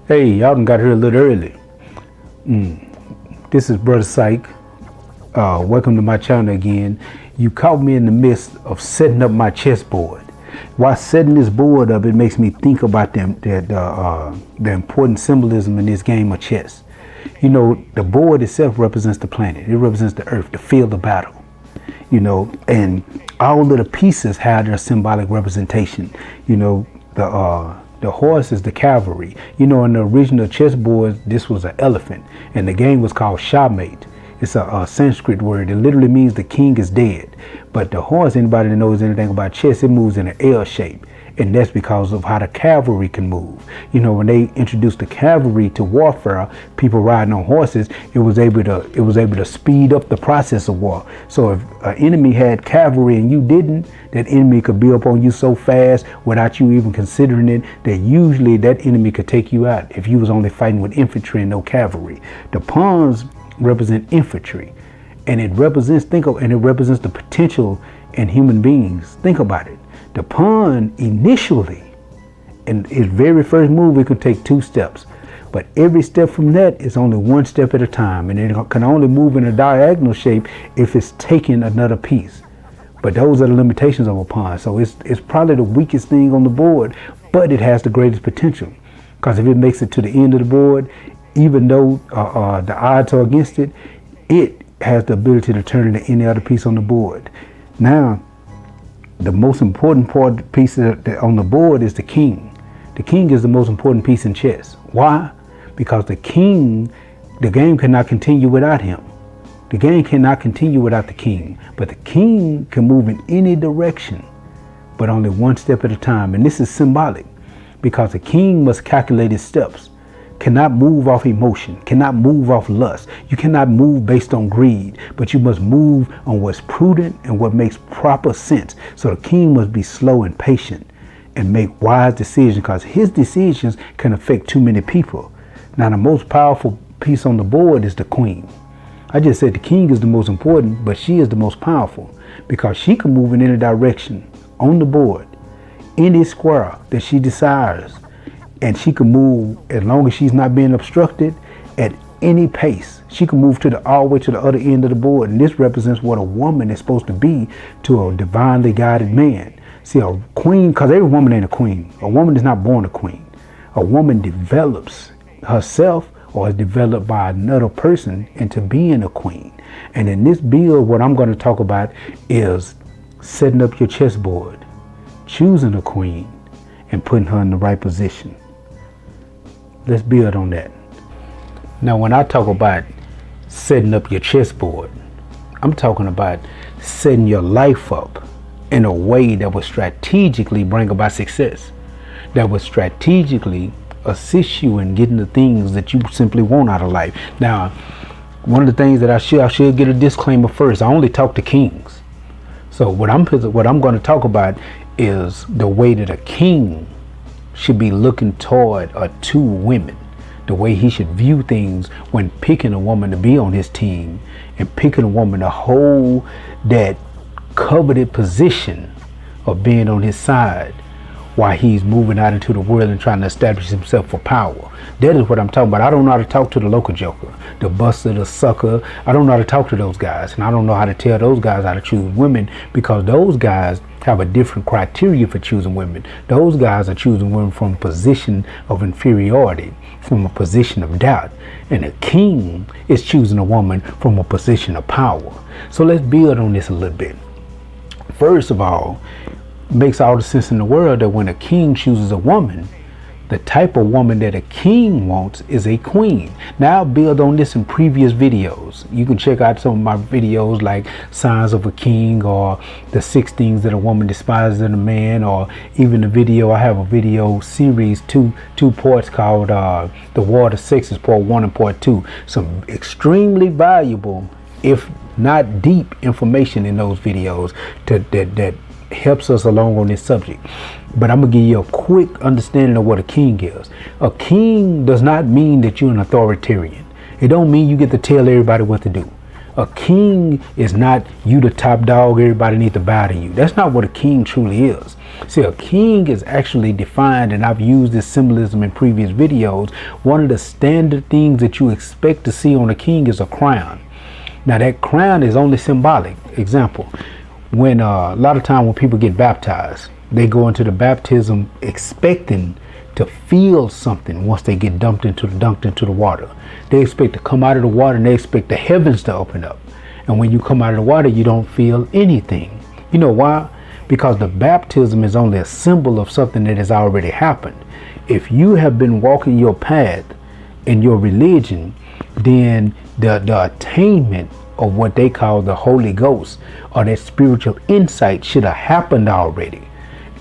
Hey, y'all done got here a little early. This is Brother Psyche. Welcome to my channel again. You caught me in the midst of setting up my chessboard. While setting this board up, it makes me think about the important symbolism in this game of chess. You know, the board itself represents the planet. It represents the earth, the field of battle. You know, and all of the pieces have their symbolic representation. You know, the horse is the cavalry. You know, in the original chessboard, this was an elephant, and the game was called Shahmate. It's a Sanskrit word. It literally means the king is dead. But the horse, anybody that knows anything about chess, it moves in an L shape. And that's because of how the cavalry can move. You know, when they introduced the cavalry to warfare, people riding on horses, it was able to speed up the process of war. So if an enemy had cavalry and you didn't, that enemy could be up on you so fast without you even considering it, that usually that enemy could take you out if you was only fighting with infantry and no cavalry. The pawns represent infantry, and it represents the potential in human beings. Think about it. The pawn initially, in its very first move, it could take 2 steps, but every step from that is only 1 step at a time, and it can only move in a diagonal shape if it's taking another piece. But those are the limitations of a pawn. So it's probably the weakest thing on the board, but it has the greatest potential, because if it makes it to the end of the board, even though the odds are against it, it has the ability to turn into any other piece on the board. Now, the most important piece on the board is the king. The king is the most important piece in chess. Why? Because the game cannot continue without him. The game cannot continue without the king. But the king can move in any direction, but only 1 step at a time. And this is symbolic, because the king must calculate his steps. Cannot move off emotion, cannot move off lust. You cannot move based on greed, but you must move on what's prudent and what makes proper sense. So the king must be slow and patient and make wise decisions, because his decisions can affect too many people. Now, the most powerful piece on the board is the queen. I just said the king is the most important, but she is the most powerful, because she can move in any direction on the board, any square that she desires. And she can move, as long as she's not being obstructed, at any pace. She can move all the way to the other end of the board. And this represents what a woman is supposed to be to a divinely guided man. See, a queen, because every woman ain't a queen. A woman is not born a queen. A woman develops herself, or is developed by another person, into being a queen. And in this build, what I'm going to talk about is setting up your chessboard, choosing a queen, and putting her in the right position. Let's build on that. Now, when I talk about setting up your chessboard, I'm talking about setting your life up in a way that will strategically bring about success, that will strategically assist you in getting the things that you simply want out of life. Now, one of the things that I should get a disclaimer first. I only talk to kings. So what I'm going to talk about is the way that a king should be looking toward two women, the way he should view things when picking a woman to be on his team, and picking a woman to hold that coveted position of being on his side while he's moving out into the world and trying to establish himself for power. That is what I'm talking about. I don't know how to talk to the local joker, the buster, the sucker. I don't know how to talk to those guys, and I don't know how to tell those guys how to choose women, because those guys have a different criteria for choosing women. Those guys are choosing women from a position of inferiority, from a position of doubt. And a king is choosing a woman from a position of power. So let's build on this a little bit. First of all, it makes all the sense in the world that when a king chooses a woman, the type of woman that a king wants is a queen. Now, I'll build on this in previous videos. You can check out some of my videos like Signs of a King, or the 6 things that a woman despises in a man, or even I have a video series, two parts called The War of Sexes, part 1 and part 2. Some extremely valuable, if not deep, information in those videos that helps us along on this subject. But I'm gonna give you a quick understanding of what a king is. A king does not mean that you're an authoritarian. It don't mean you get to tell everybody what to do. A king is not you the top dog, everybody needs to bow to you. That's not what a king truly is. See, a king is actually defined, and I've used this symbolism in previous videos. One of the standard things that you expect to see on a king is a crown. Now that crown is only symbolic. Example, when a lot of time when people get baptized, they go into the baptism expecting to feel something once they get dunked into the water. They expect to come out of the water and they expect the heavens to open up. And when you come out of the water, you don't feel anything. You know why? Because the baptism is only a symbol of something that has already happened. If you have been walking your path in your religion, then the attainment of what they call the Holy Ghost or that spiritual insight should have happened already.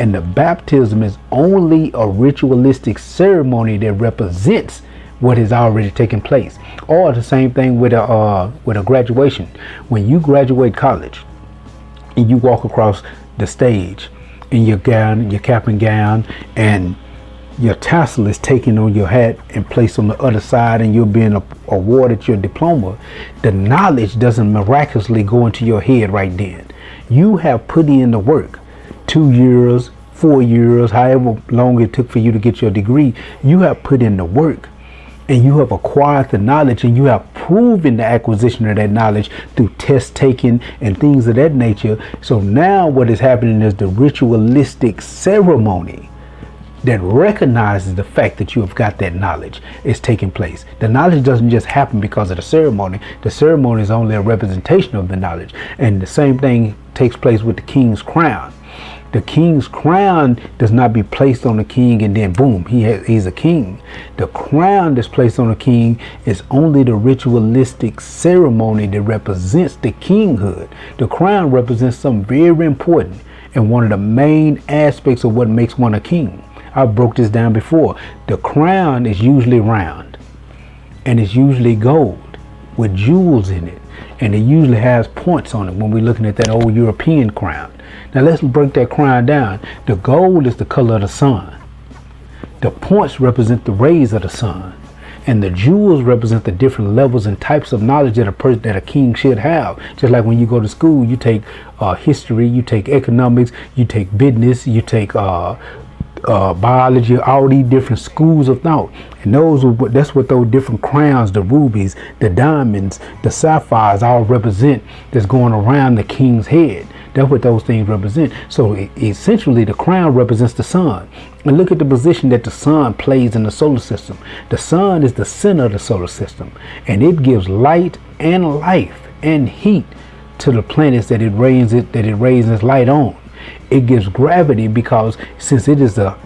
And the baptism is only a ritualistic ceremony that represents what has already taken place. Or the same thing with a graduation. When you graduate college and you walk across the stage in your gown, your cap and gown, and your tassel is taken on your hat and placed on the other side, and you're being awarded your diploma, the knowledge doesn't miraculously go into your head right then. You have put in the work. 2 years, 4 years, however long it took for you to get your degree, you have put in the work and you have acquired the knowledge, and you have proven the acquisition of that knowledge through test taking and things of that nature. So now what is happening is the ritualistic ceremony that recognizes the fact that you have got that knowledge is taking place. The knowledge doesn't just happen because of the ceremony. The ceremony is only a representation of the knowledge. And the same thing takes place with the king's crown. The king's crown does not be placed on the king and then boom, he's a king. The crown that's placed on the king is only the ritualistic ceremony that represents the kinghood. The crown represents something very important and one of the main aspects of what makes one a king. I broke this down before. The crown is usually round and it's usually gold with jewels in it, and it usually has points on it when we're looking at that old European crown. Now let's break that crown down. The gold is the color of the sun. The points represent the rays of the sun, and the jewels represent the different levels and types of knowledge that a king should have. Just like when you go to school, you take history, you take economics, you take business, you take biology, all these different schools of thought, and that's what those different crowns, the rubies, the diamonds, the sapphires all represent. That's going around the king's head. That's what those things represent. So essentially the crown represents the sun. And look at the position that the sun plays in the solar system. The sun is the center of the solar system, and it gives light and life and heat to the planets that it raises light on. It gives gravity because since it is the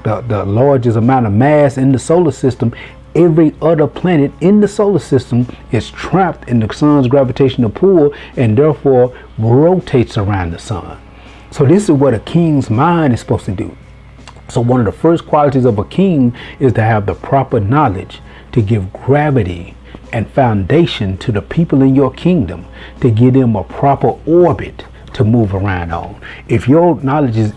largest amount of mass in the solar system, every other planet in the solar system is trapped in the sun's gravitational pull and therefore rotates around the sun. So this is what a king's mind is supposed to do. So one of the first qualities of a king is to have the proper knowledge to give gravity and foundation to the people in your kingdom, to give them a proper orbit to move around on. If your knowledge is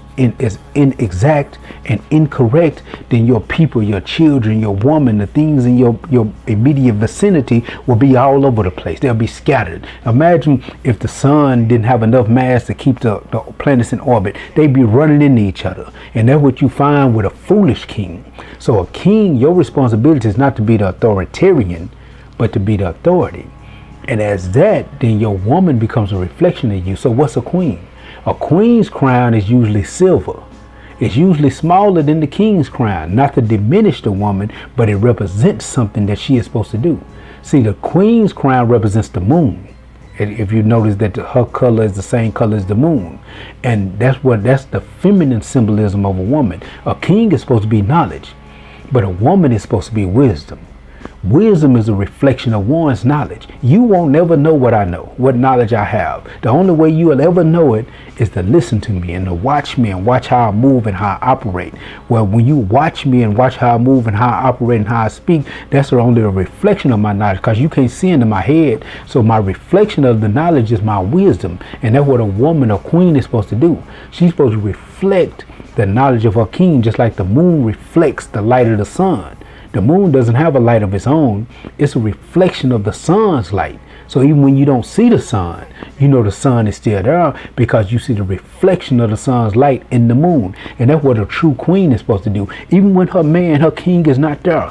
inexact and incorrect, then your people, your children, your woman, the things in your immediate vicinity will be all over the place. They'll be scattered. Imagine if the sun didn't have enough mass to keep the planets in orbit. They'd be running into each other. And that's what you find with a foolish king. So a king, your responsibility is not to be the authoritarian, but to be the authority. And as that, then your woman becomes a reflection of you. So what's a queen? A queen's crown is usually silver. It's usually smaller than the king's crown, not to diminish the woman, but it represents something that she is supposed to do. See, the queen's crown represents the moon. If you notice that her color is the same color as the moon. And that's the feminine symbolism of a woman. A king is supposed to be knowledge, but a woman is supposed to be wisdom. Wisdom is a reflection of one's knowledge. You won't never know what I know, what knowledge I have. The only way you will ever know it is to listen to me and to watch me and watch how I move and how I operate. Well, when you watch me and watch how I move and how I operate and how I speak, that's only a reflection of my knowledge, because you can't see into my head. So my reflection of the knowledge is my wisdom. And that's what a woman or queen is supposed to do. She's supposed to reflect the knowledge of her king, just like the moon reflects the light of the sun. The moon doesn't have a light of its own. It's a reflection of the sun's light. So even when you don't see the sun, you know the sun is still there because you see the reflection of the sun's light in the moon. And that's what a true queen is supposed to do. Even when her man, her king is not there,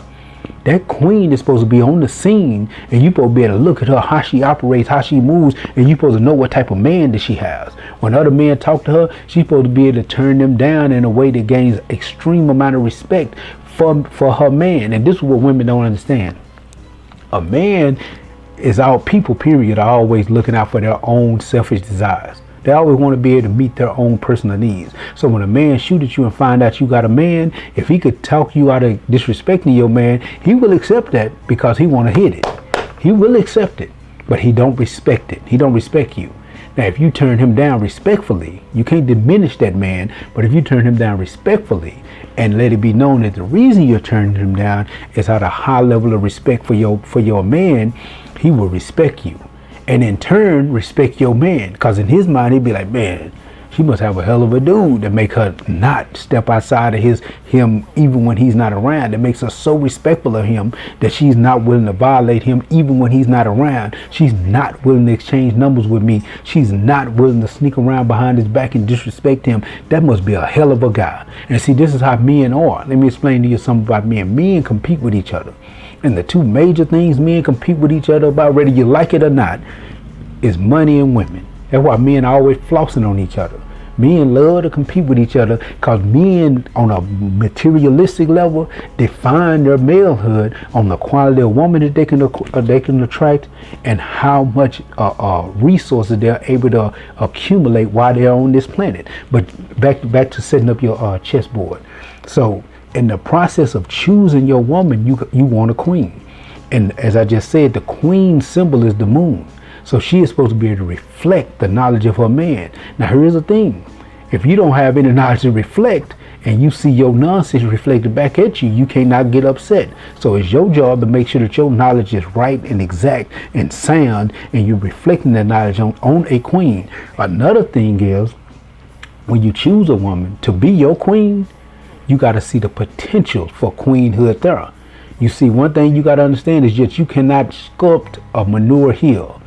that queen is supposed to be on the scene, and you're supposed to be able to look at her, how she operates, how she moves, and you're supposed to know what type of man that she has. When other men talk to her, she's supposed to be able to turn them down in a way that gains extreme amount of respect for her man. And this is what women don't understand. A man is our people, period, are always looking out for their own selfish desires. They always want to be able to meet their own personal needs. So when a man shoot at you and find out you got a man, if he could talk you out of disrespecting your man, he will accept that because he want to hit it. He will accept it, but he don't respect it. He don't respect you. Now, if you turn him down respectfully, you can't diminish that man, but if you turn him down respectfully and let it be known that the reason you're turning him down is out of high level of respect for your man, he will respect you. And in turn, respect your man. Because in his mind, he'd be like, man, she must have a hell of a dude that make her not step outside of him even when he's not around. That makes her so respectful of him that she's not willing to violate him even when he's not around. She's not willing to exchange numbers with me. She's not willing to sneak around behind his back and disrespect him. That must be a hell of a guy. And see, this is how men are. Let me explain to you something about men. Men compete with each other. And the two major things men compete with each other about, whether you like it or not, is money and women. That's why men are always flossing on each other. Men love to compete with each other because men on a materialistic level define their malehood on the quality of woman that they can attract and how much resources they're able to accumulate while they're on this planet. But back to setting up your chessboard. So in the process of choosing your woman, you want a queen. And as I just said, the queen symbol is the moon. So she is supposed to be able to reflect the knowledge of her man. Now here's the thing. If you don't have any knowledge to reflect and you see your nonsense reflected back at you, you cannot get upset. So it's your job to make sure that your knowledge is right and exact and sound, and you're reflecting that knowledge on a queen. Another thing is, when you choose a woman to be your queen, you got to see the potential for queenhood there. You see, one thing you got to understand is that you cannot sculpt a manure hill.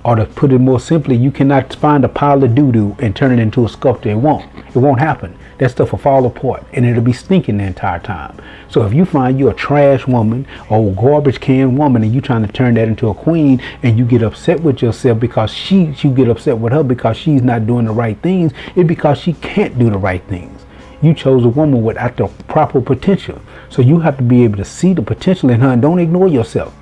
Or to put it more simply, you cannot find a pile of doo-doo and turn it into a sculpture. It won't happen. That stuff will fall apart and it'll be stinking the entire time. So if you find you a trash woman or a garbage can woman and you trying to turn that into a queen and you get upset with yourself because you get upset with her because she's not doing the right things, it's because she can't do the right things. You chose a woman without the proper potential. So you have to be able to see the potential in her and don't ignore yourself.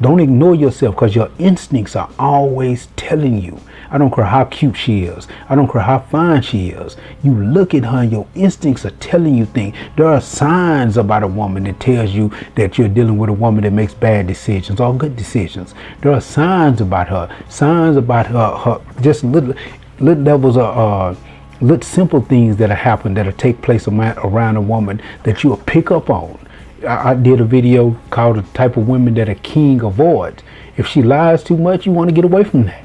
Don't ignore yourself because your instincts are always telling you. I don't care how cute she is. I don't care how fine she is. You look at her and your instincts are telling you things. There are signs about a woman that tells you that you're dealing with a woman that makes bad decisions or good decisions. There are signs about her. Signs about her just little levels of little simple things that happen that'll take place around a woman that you'll pick up on. I did a video called The Type of Women That a King Avoids. If she lies too much, you want to get away from that.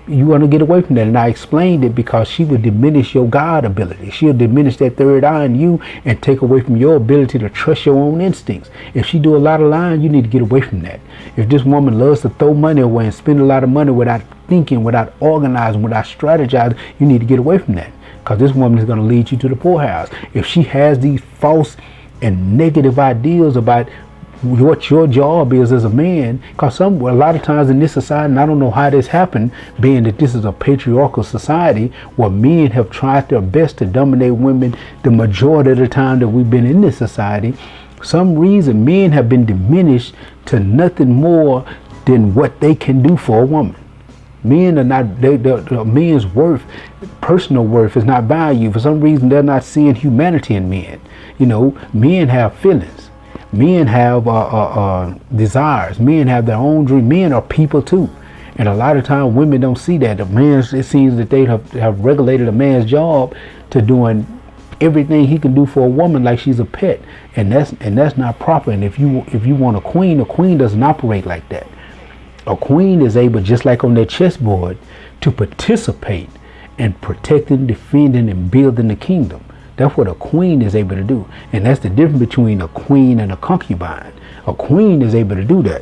You want to get away from that. And I explained it because she would diminish your God ability. She'll diminish that third eye in you and take away from your ability to trust your own instincts. If she do a lot of lying, you need to get away from that. If this woman loves to throw money away and spend a lot of money without thinking, without organizing, without strategizing, you need to get away from that. Because this woman is going to lead you to the poorhouse. If she has these false and negative ideas about what your job is as a man, because a lot of times in this society, and I don't know how this happened, being that this is a patriarchal society where men have tried their best to dominate women the majority of the time that we've been in this society, some reason men have been diminished to nothing more than what they can do for a woman. Men are not, the men's worth, personal worth is not valued. For some reason, they're not seeing humanity in men. You know, men have feelings. Men have desires. Men have their own dream. Men are people too. And a lot of times women don't see that. It seems that they have regulated a man's job to doing everything he can do for a woman like she's a pet. And that's not proper. And if you want a queen doesn't operate like that. A queen is able, just like on that chessboard, to participate in protecting, defending, and building the kingdom. That's what a queen is able to do. And that's the difference between a queen and a concubine. A queen is able to do that.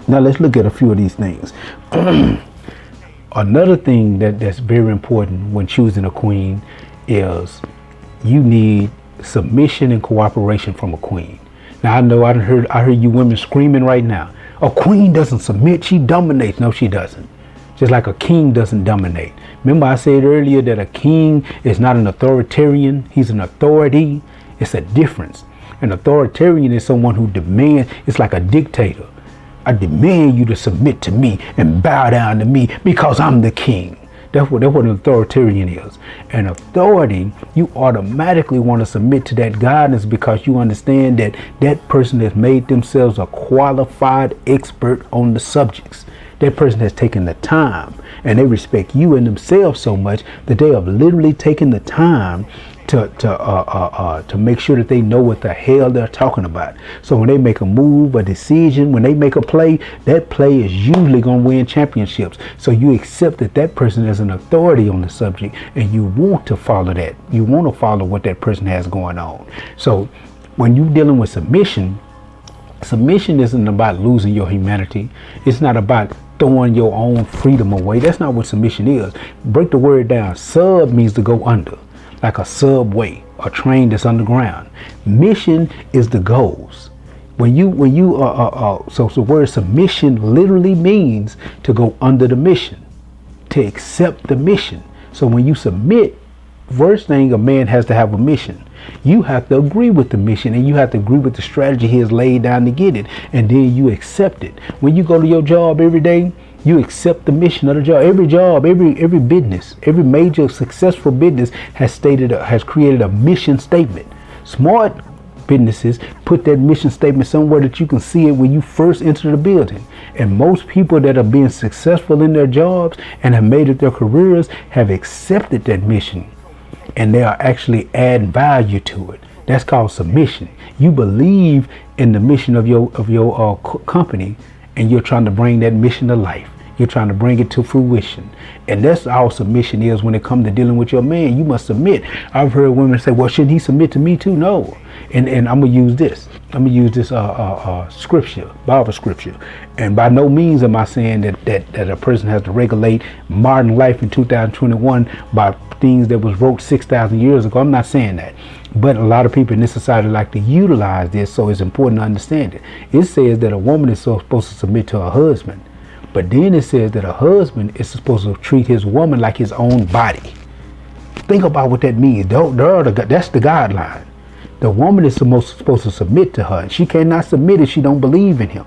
Now let's look at a few of these things. Another thing that's very important when choosing a queen is you need submission and cooperation from a queen. Now I know I heard you women screaming right now. A queen doesn't submit, she dominates. No, she doesn't. Just like a king doesn't dominate. Remember I said earlier that a king is not an authoritarian, he's an authority. It's a difference. An authoritarian is someone who demands, it's like a dictator. I demand you to submit to me and bow down to me because I'm the king. That's what an authoritarian is. An authority, you automatically want to submit to that guidance because you understand that that person has made themselves a qualified expert on the subjects. That person has taken the time, and they respect you and themselves so much that they have literally taken the time to make sure that they know what the hell they're talking about. So when they make a move, a decision, when they make a play, that play is usually going to win championships. So you accept that that person is an authority on the subject, and you want to follow that. You want to follow what that person has going on. So when you're dealing with submission, submission isn't about losing your humanity. It's not about throwing your own freedom away. That's not what submission is. Break the word down. Sub means to go under, like a subway, a train that's underground. Mission is the goals. So the word submission literally means to go under the mission, to accept the mission. So when you submit, first thing, a man has to have a mission. You have to agree with the mission, and you have to agree with the strategy he has laid down to get it, and then you accept it. When you go to your job every day, you accept the mission of the job. Every business, every major successful business has created a mission statement. Smart businesses put that mission statement somewhere that you can see it when you first enter the building. And most people that are being successful in their jobs and have made it their careers have accepted that mission, and they are actually adding value to it. That's called submission. You believe in the mission of your company, and you're trying to bring that mission to life. You're trying to bring it to fruition. And that's all submission is when it comes to dealing with your man. You must submit. I've heard women say, well, shouldn't he submit to me too? No. And I'm going to use this. I'm going to use this scripture, Bible scripture. And by no means am I saying that a person has to regulate modern life in 2021 by things that was wrote 6,000 years ago. I'm not saying that. But a lot of people in this society like to utilize this, so it's important to understand it. It says that a woman is supposed to submit to her husband. But then it says that a husband is supposed to treat his woman like his own body. Think about what that means. That's the guideline. The woman is supposed to submit to her. She cannot submit if she don't believe in him.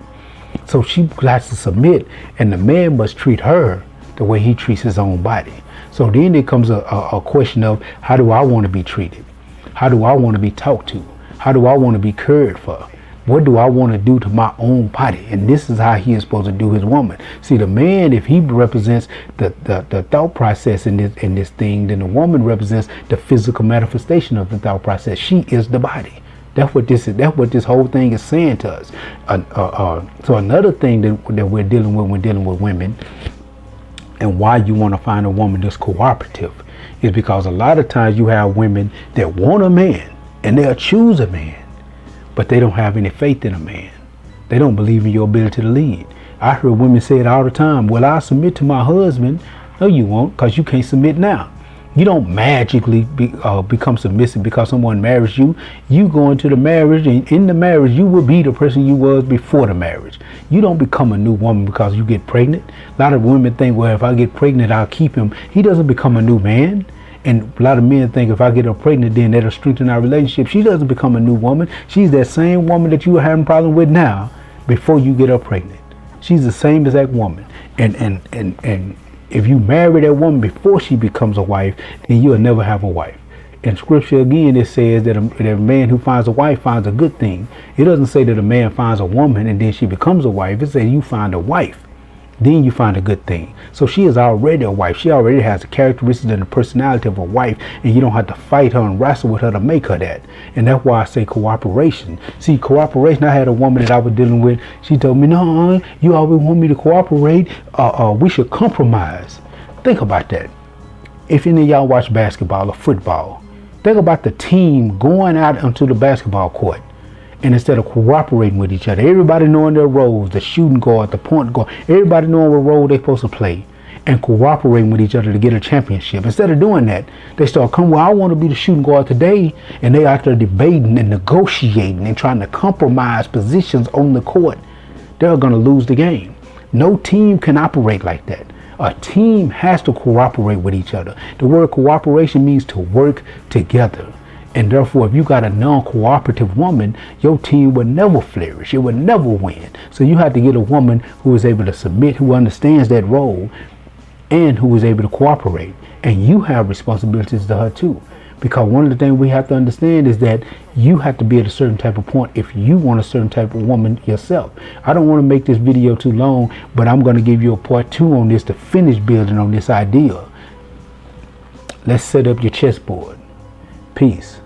So she has to submit, and the man must treat her the way he treats his own body. So then it comes a question of, how do I want to be treated? How do I want to be talked to? How do I want to be cared for? What do I want to do to my own body? And this is how he is supposed to do his woman. See, the man, if he represents the thought process in this thing, then the woman represents the physical manifestation of the thought process. She is the body. That's what this is. That's what this whole thing is saying to us. So another thing that we're dealing with when dealing with women, and why you want to find a woman that's cooperative, is because a lot of times you have women that want a man and they'll choose a man, but they don't have any faith in a man. They don't believe in your ability to lead. I heard women say it all the time. Well, I'll submit to my husband. No, you won't, because you can't submit now. You don't magically become submissive because someone marries you. You go into the marriage, and in the marriage, you will be the person you was before the marriage. You don't become a new woman because you get pregnant. A lot of women think, well, if I get pregnant, I'll keep him. He doesn't become a new man. And a lot of men think if I get her pregnant, then that'll strengthen our relationship. She doesn't become a new woman. She's that same woman that you are having a problem with now before you get her pregnant. She's the same exact woman. And if you marry that woman before she becomes a wife, then you'll never have a wife. In scripture, again, it says that a man who finds a wife finds a good thing. It doesn't say that a man finds a woman and then she becomes a wife. It says you find a wife, then you find a good thing. So she is already a wife. She already has the characteristics and the personality of a wife, and you don't have to fight her and wrestle with her to make her that. And that's why I say cooperation. See, cooperation, I had a woman that I was dealing with. She told me, no, you always want me to cooperate. We should compromise. Think about that. If any of y'all watch basketball or football, think about the team going out onto the basketball court And instead of cooperating with each other, everybody knowing their roles, the shooting guard, the point guard, everybody knowing what role they're supposed to play and cooperating with each other to get a championship. Instead of doing that, they start coming, well, I want to be the shooting guard today. And they out there debating and negotiating and trying to compromise positions on the court. They're going to lose the game. No team can operate like that. A team has to cooperate with each other. The word cooperation means to work together. And therefore, if you got a non-cooperative woman, your team will never flourish. It will never win. So you have to get a woman who is able to submit, who understands that role, and who is able to cooperate. And you have responsibilities to her too. Because one of the things we have to understand is that you have to be at a certain type of point if you want a certain type of woman yourself. I don't want to make this video too long, but I'm going to give you a part 2 on this to finish building on this idea. Let's set up your chessboard. Peace.